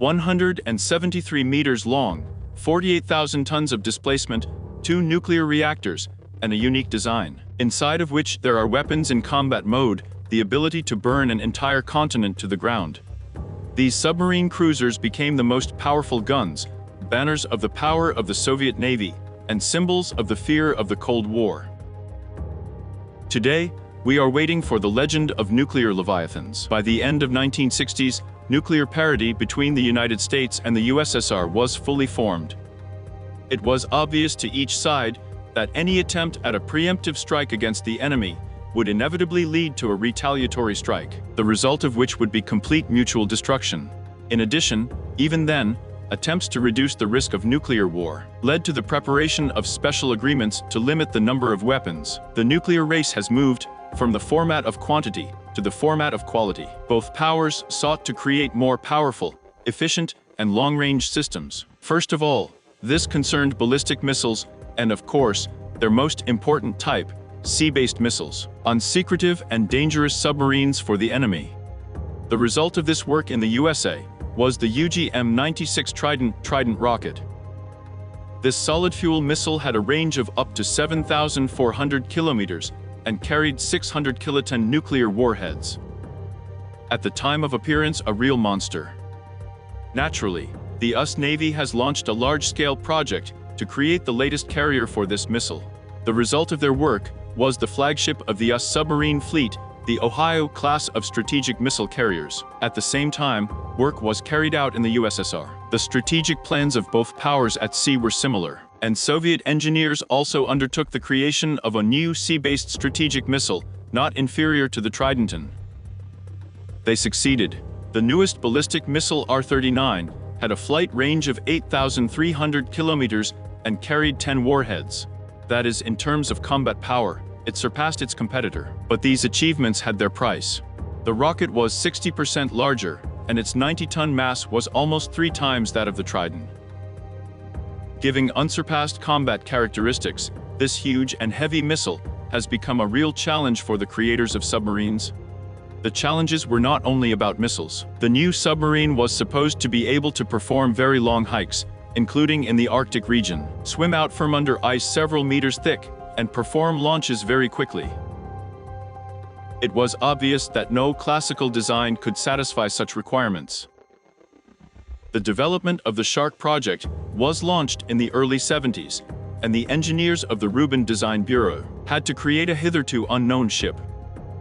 173 meters long, 48,000 tons of displacement, 2 nuclear reactors, and a unique design, inside of which there are weapons in combat mode, the ability to burn an entire continent to the ground. These submarine cruisers became the most powerful guns, banners of the power of the Soviet Navy, and symbols of the fear of the Cold War. Today, we are waiting for the legend of nuclear leviathans. By the end of 1960s, nuclear parity between the United States and the USSR was fully formed. It was obvious to each side that any attempt at a preemptive strike against the enemy would inevitably lead to a retaliatory strike, the result of which would be complete mutual destruction. In addition, even then, attempts to reduce the risk of nuclear war led to the preparation of special agreements to limit the number of weapons. The nuclear race has moved from the format of quantity to the format of quality. Both powers sought to create more powerful, efficient, and long-range systems. First of all, this concerned ballistic missiles and, of course, their most important type, sea-based missiles, on secretive and dangerous submarines for the enemy. The result of this work in the USA was the UGM-96 Trident rocket. This solid-fuel missile had a range of up to 7,400 kilometers and carried 600 kiloton nuclear warheads. At the time of appearance, a real monster. Naturally, the US Navy has launched a large-scale project to create the latest carrier for this missile. The result of their work was the flagship of the US submarine fleet, the Ohio class of strategic missile carriers. At the same time, work was carried out in the USSR. The strategic plans of both powers at sea were similar, and Soviet engineers also undertook the creation of a new sea-based strategic missile, not inferior to the Trident. They succeeded. The newest ballistic missile R-39 had a flight range of 8,300 kilometers and carried 10 warheads. That is, in terms of combat power, it surpassed its competitor. But these achievements had their price. The rocket was 60% larger, and its 90-ton mass was almost 3 times that of the Trident. Giving unsurpassed combat characteristics, this huge and heavy missile has become a real challenge for the creators of submarines. The challenges were not only about missiles. The new submarine was supposed to be able to perform very long hikes, including in the Arctic region, swim out from under ice several meters thick, and perform launches very quickly. It was obvious that no classical design could satisfy such requirements. The development of the Shark project was launched in the early 70s, and the engineers of the Rubin Design Bureau had to create a hitherto unknown ship.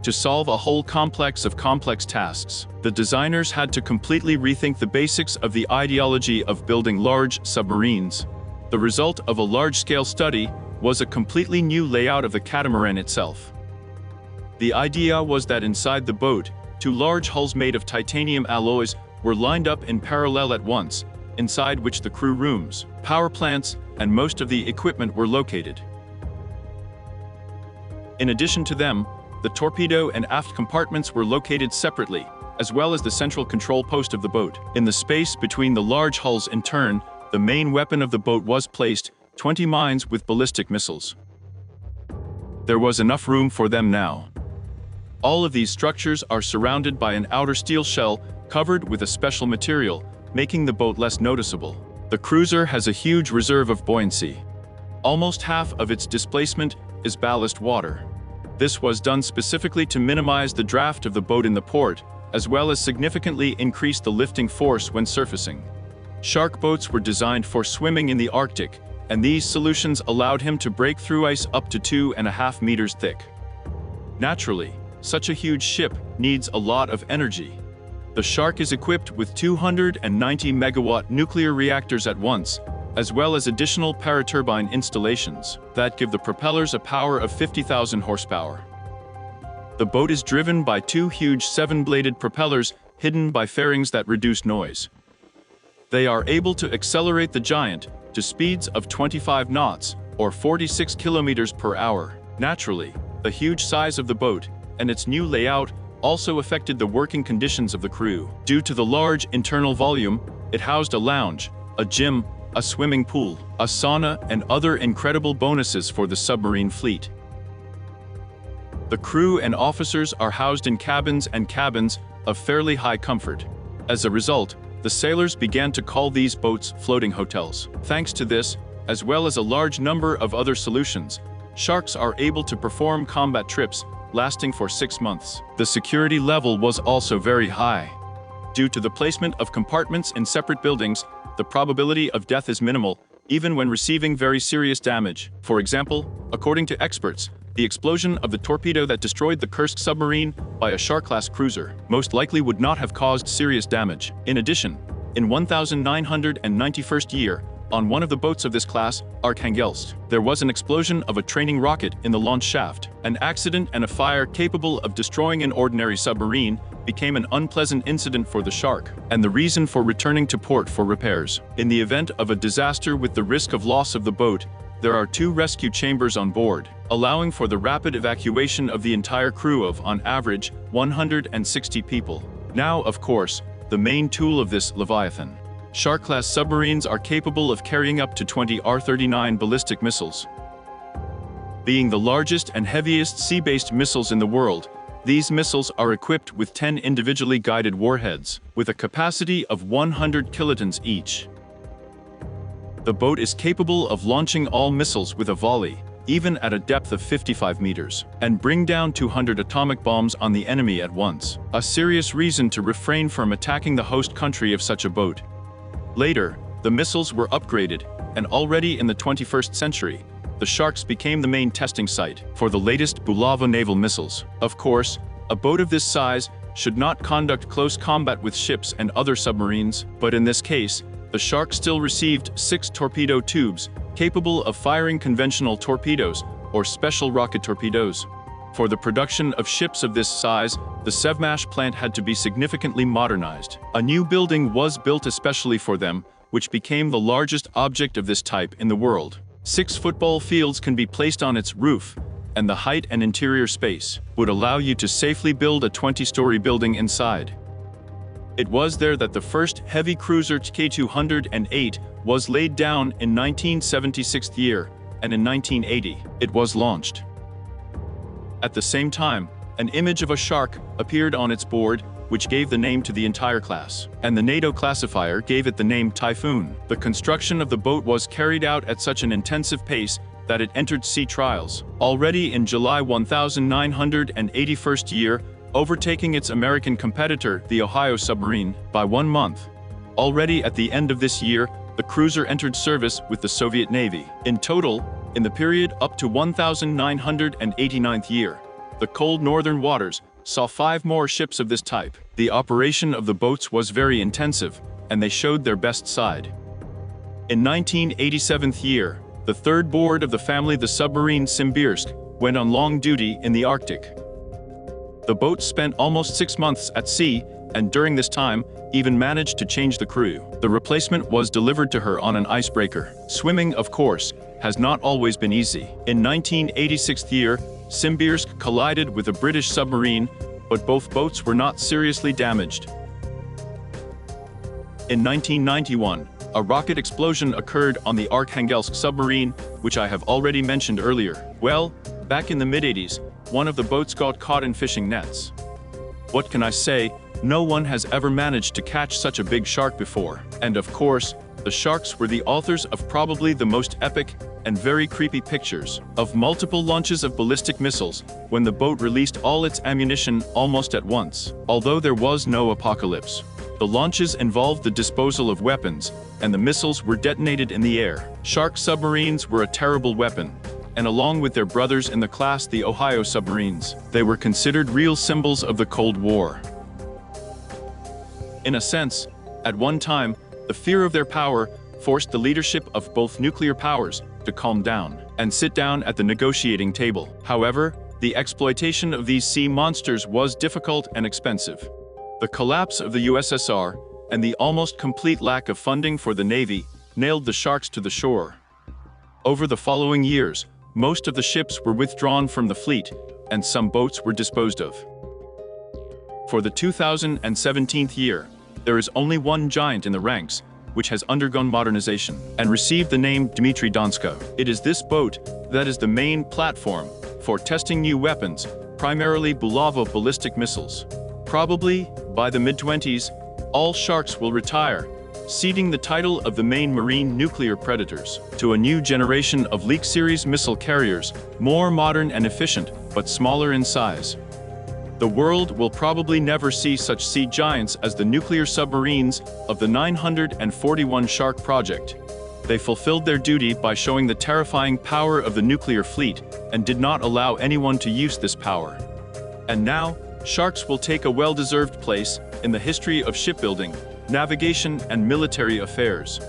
To solve a whole complex of complex tasks, the designers had to completely rethink the basics of the ideology of building large submarines. The result of a large-scale study was a completely new layout of the catamaran itself. The idea was that inside the boat, 2 large hulls made of titanium alloys were lined up in parallel at once, inside which the crew rooms, power plants, and most of the equipment were located. In addition to them, the torpedo and aft compartments were located separately, as well as the central control post of the boat. In the space between the large hulls in turn, the main weapon of the boat was placed, 20 mines with ballistic missiles. There was enough room for them now. All of these structures are surrounded by an outer steel shell covered with a special material, making the boat less noticeable. The cruiser has a huge reserve of buoyancy. Almost half of its displacement is ballast water. This was done specifically to minimize the draft of the boat in the port, as well as significantly increase the lifting force when surfacing. Shark boats were designed for swimming in the Arctic, and these solutions allowed him to break through ice up to 2.5 meters thick. Naturally, such a huge ship needs a lot of energy. The Shark is equipped with 290 megawatt nuclear reactors at once, as well as additional paraturbine installations that give the propellers a power of 50,000 horsepower. The boat is driven by 2 huge 7-bladed propellers hidden by fairings that reduce noise. They are able to accelerate the Giant to speeds of 25 knots, or 46 kilometers per hour. Naturally, the huge size of the boat and its new layout also affected the working conditions of the crew. Due to the large internal volume, it housed a lounge, a gym, a swimming pool, a sauna, and other incredible bonuses for the submarine fleet. The crew and officers are housed in cabins of fairly high comfort. As a result, The sailors began to call these boats floating hotels. Thanks to this, as well as a large number of other solutions, sharks are able to perform combat trips lasting for 6 months. The security level was also very high. Due to the placement of compartments in separate buildings, the probability of death is minimal, even when receiving very serious damage. For example, according to experts, the explosion of the torpedo that destroyed the Kursk submarine by a Shark-class cruiser most likely would not have caused serious damage. In addition, in 1991st year, on one of the boats of this class, Arkhangelsk, there was an explosion of a training rocket in the launch shaft. An accident and a fire capable of destroying an ordinary submarine became an unpleasant incident for the Shark, and the reason for returning to port for repairs. In the event of a disaster with the risk of loss of the boat, there are 2 rescue chambers on board, allowing for the rapid evacuation of the entire crew of, on average, 160 people. Now, of course, the main tool of this Leviathan. Shark-class submarines are capable of carrying up to 20 R-39 ballistic missiles. Being the largest and heaviest sea-based missiles in the world, these missiles are equipped with 10 individually guided warheads, with a capacity of 100 kilotons each. The boat is capable of launching all missiles with a volley, even at a depth of 55 meters, and bring down 200 atomic bombs on the enemy at once. A serious reason to refrain from attacking the host country of such a boat. Later, the missiles were upgraded, and already in the 21st century, the Sharks became the main testing site for the latest Bulava naval missiles. Of course, a boat of this size should not conduct close combat with ships and other submarines, but in this case, the Shark still received 6 torpedo tubes capable of firing conventional torpedoes or special rocket torpedoes. For the production of ships of this size, the Sevmash plant had to be significantly modernized. A new building was built especially for them, which became the largest object of this type in the world. 6 football fields can be placed on its roof, and the height and interior space would allow you to safely build a 20-story building inside. It was there that the first heavy cruiser K208 was laid down in 1976 year, and in 1980, it was launched. At the same time, an image of a shark appeared on its board, which gave the name to the entire class, and the NATO classifier gave it the name Typhoon. The construction of the boat was carried out at such an intensive pace that it entered sea trials. Already in July 1981st year, overtaking its American competitor, the Ohio submarine, by 1 month. Already at the end of this year, the cruiser entered service with the Soviet Navy. In total, in the period up to 1989th year, the cold northern waters saw 5 more ships of this type. The operation of the boats was very intensive, and they showed their best side. In 1987th year, the 3rd board of the family, the submarine Simbirsk, went on long duty in the Arctic. The boat spent almost 6 months at sea, and during this time, even managed to change the crew. The replacement was delivered to her on an icebreaker. Swimming, of course, has not always been easy. In 1986th year, Simbirsk collided with a British submarine, but both boats were not seriously damaged. In 1991, a rocket explosion occurred on the Arkhangelsk submarine, which I have already mentioned earlier. Well, back in the mid-80s, one of the boats got caught in fishing nets. What can I say? No one has ever managed to catch such a big shark before. And of course, the Sharks were the authors of probably the most epic and very creepy pictures of multiple launches of ballistic missiles when the boat released all its ammunition almost at once. Although there was no apocalypse, the launches involved the disposal of weapons, and the missiles were detonated in the air. Shark submarines were a terrible weapon, and along with their brothers in the class, the Ohio submarines, they were considered real symbols of the Cold War. In a sense, at one time, the fear of their power forced the leadership of both nuclear powers to calm down and sit down at the negotiating table. However, the exploitation of these sea monsters was difficult and expensive. The collapse of the USSR and the almost complete lack of funding for the Navy nailed the Sharks to the shore. Over the following years, most of the ships were withdrawn from the fleet, and some boats were disposed of. For the 2017 year, there is only one giant in the ranks, which has undergone modernization and received the name Dmitry Donsko. It is this boat that is the main platform for testing new weapons, primarily Bulava ballistic missiles. Probably, by the mid-20s, all sharks will retire, ceding the title of the main marine nuclear predators to a new generation of Leak series missile carriers, more modern and efficient, but smaller in size. The world will probably never see such sea giants as the nuclear submarines of the 941 Shark project. They fulfilled their duty by showing the terrifying power of the nuclear fleet and did not allow anyone to use this power. And now, sharks will take a well-deserved place in the history of shipbuilding, navigation, and military affairs.